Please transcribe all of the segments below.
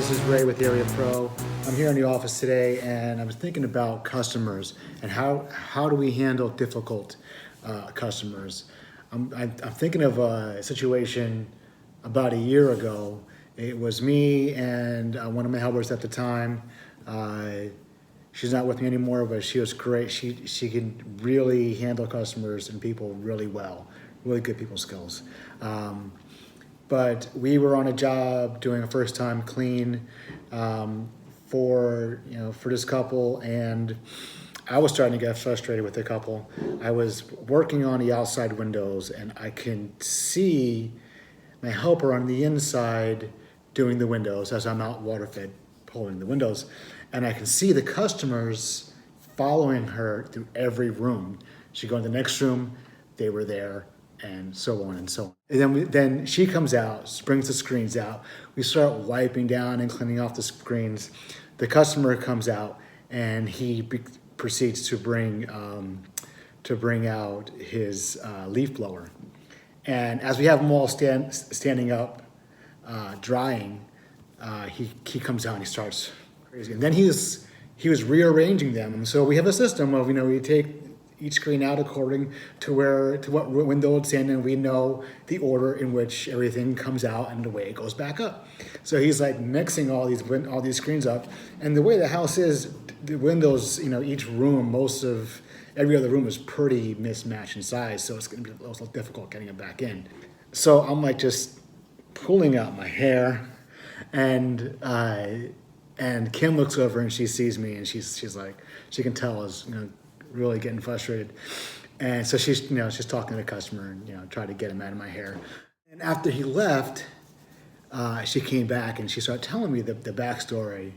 this is Ray with Area Pro. I'm here in the office today and I was thinking about customers and how do we handle difficult customers. I'm thinking of a situation about a year ago. It was me and one of my helpers at the time. She's not with me anymore, but she was great. She can really handle customers and people really well, really good people skills. But we were on a job doing a first time clean for this couple, and I was starting to get frustrated with the couple. I was working on the outside windows and I can see my helper on the inside doing the windows as I'm out water fed pulling the windows, and I can see the customers following her through every room. She'd go in the next room, they were there, and so on and so on. And then she comes out, brings the screens out. We start wiping down and cleaning off the screens. The customer comes out and he proceeds to bring out his leaf blower. And as we have them all standing up, drying, he comes out and he starts crazy. And then he was rearranging them. And so we have a system of, we take each screen out according to what window it's in, and we know the order in which everything comes out and the way it goes back up. So he's like mixing all these screens up, and the way the house is, the windows, each room, most of every other room is pretty mismatched in size, so it's going to be a little difficult getting it back in. So I'm like just pulling out my hair, and Kim looks over and she sees me, and she's like, she can tell us, really getting frustrated. And so she's talking to the customer and, try to get him out of my hair. And after he left, she came back and she started telling me the backstory,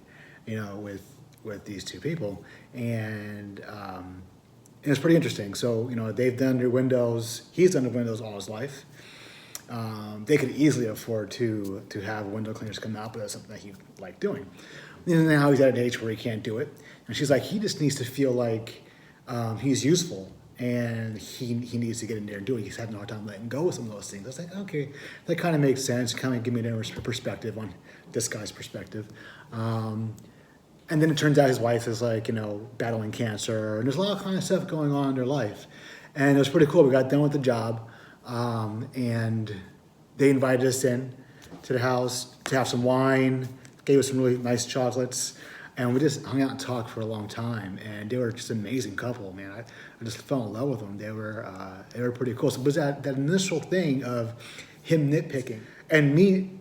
with these two people. And it was pretty interesting. So, they've done their windows, he's done the windows all his life. They could easily afford to have window cleaners come out, but that's something that he liked doing. And now he's at an age where he can't do it. And she's like, he just needs to feel like he's useful, and he needs to get in there and do it. He's having a hard time letting go of some of those things. I was like, okay, that kind of makes sense. Kind of give me a perspective on this guy's perspective. And then it turns out his wife is like, battling cancer, and there's a lot of kind of stuff going on in their life. And it was pretty cool. We got done with the job, and they invited us in to the house to have some wine, gave us some really nice chocolates. And we just hung out and talked for a long time, and they were just an amazing couple, man. I just fell in love with them. They were pretty cool. So it was that initial thing of him nitpicking and me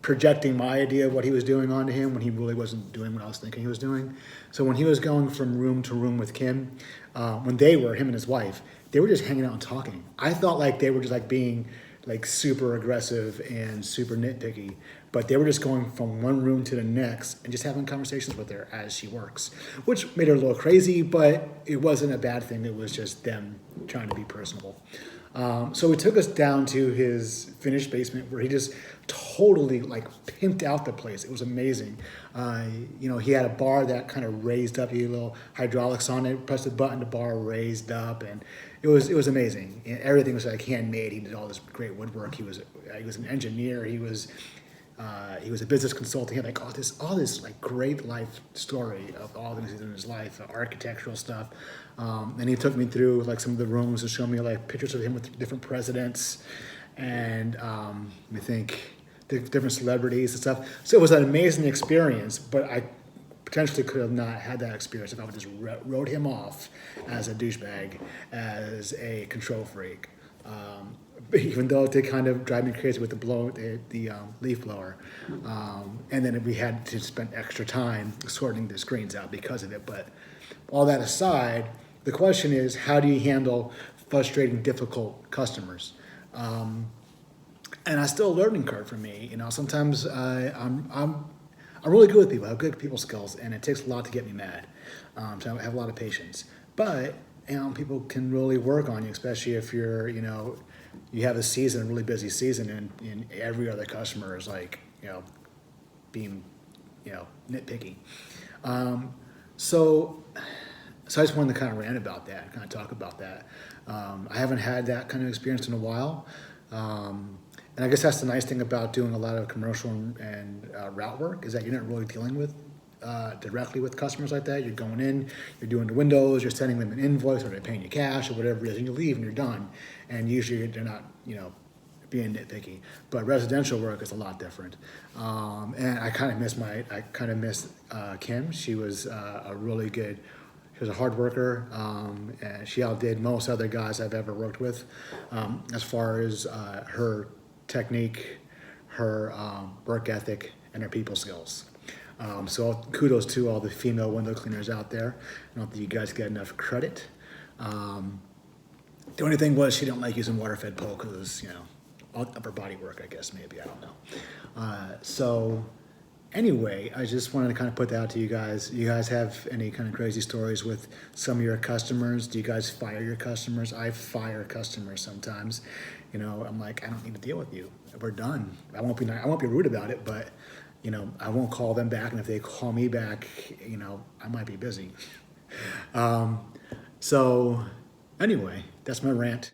projecting my idea of what he was doing onto him when he really wasn't doing what I was thinking he was doing. So when he was going from room to room with Kim, when him and his wife, they were just hanging out and talking. I thought like they were just like being like super aggressive and super nitpicky, but they were just going from one room to the next and just having conversations with her as she works, which made her a little crazy, but it wasn't a bad thing. It was just them trying to be personable. So he took us down to his finished basement where he just totally like pimped out the place. It was amazing. He had a bar that kind of raised up. He had little hydraulics on it. Pressed the button, the bar raised up, and it was amazing. And everything was like handmade. He did all this great woodwork. He was an engineer. He was a business consultant. He had like all this like great life story of all the things he did in his life, architectural stuff. And he took me through like some of the rooms and showed me like pictures of him with different presidents and I think different celebrities and stuff. So it was an amazing experience, but I potentially could have not had that experience if I would just wrote him off as a douchebag, as a control freak. Even though it did kind of drive me crazy with the leaf blower. And then we had to spend extra time sorting the screens out because of it. But all that aside, the question is, how do you handle frustrating, difficult customers? And that's still a learning curve for me. Sometimes I'm really good with people. I have good people skills, and it takes a lot to get me mad. So I have a lot of patience. But people can really work on you, especially if you're, you have a really busy season, and every other customer is like, being, nitpicky. So I just wanted to kind of rant about that, kind of talk about that. I haven't had that kind of experience in a while. And I guess that's the nice thing about doing a lot of commercial and route work, is that you're not really dealing with directly with customers like that. You're going in, you're doing the windows, you're sending them an invoice, or they're paying you cash or whatever it is, and you leave and you're done. And usually they're not, being nitpicky. But residential work is a lot different. And I kind of miss Kim. She was she was a hard worker, and she outdid most other guys I've ever worked with, as far as her technique, her work ethic, and her people skills. So kudos to all the female window cleaners out there. I don't think you guys get enough credit. The only thing was she didn't like using water-fed pole because it was, upper body work, I guess, maybe, I don't know. So anyway, I just wanted to kind of put that out to you guys. You guys have any kind of crazy stories with some of your customers? Do you guys fire your customers? I fire customers sometimes. I'm like, I don't need to deal with you. We're done. I won't be rude about it, but I won't call them back. And if they call me back, I might be busy. So anyway, that's my rant.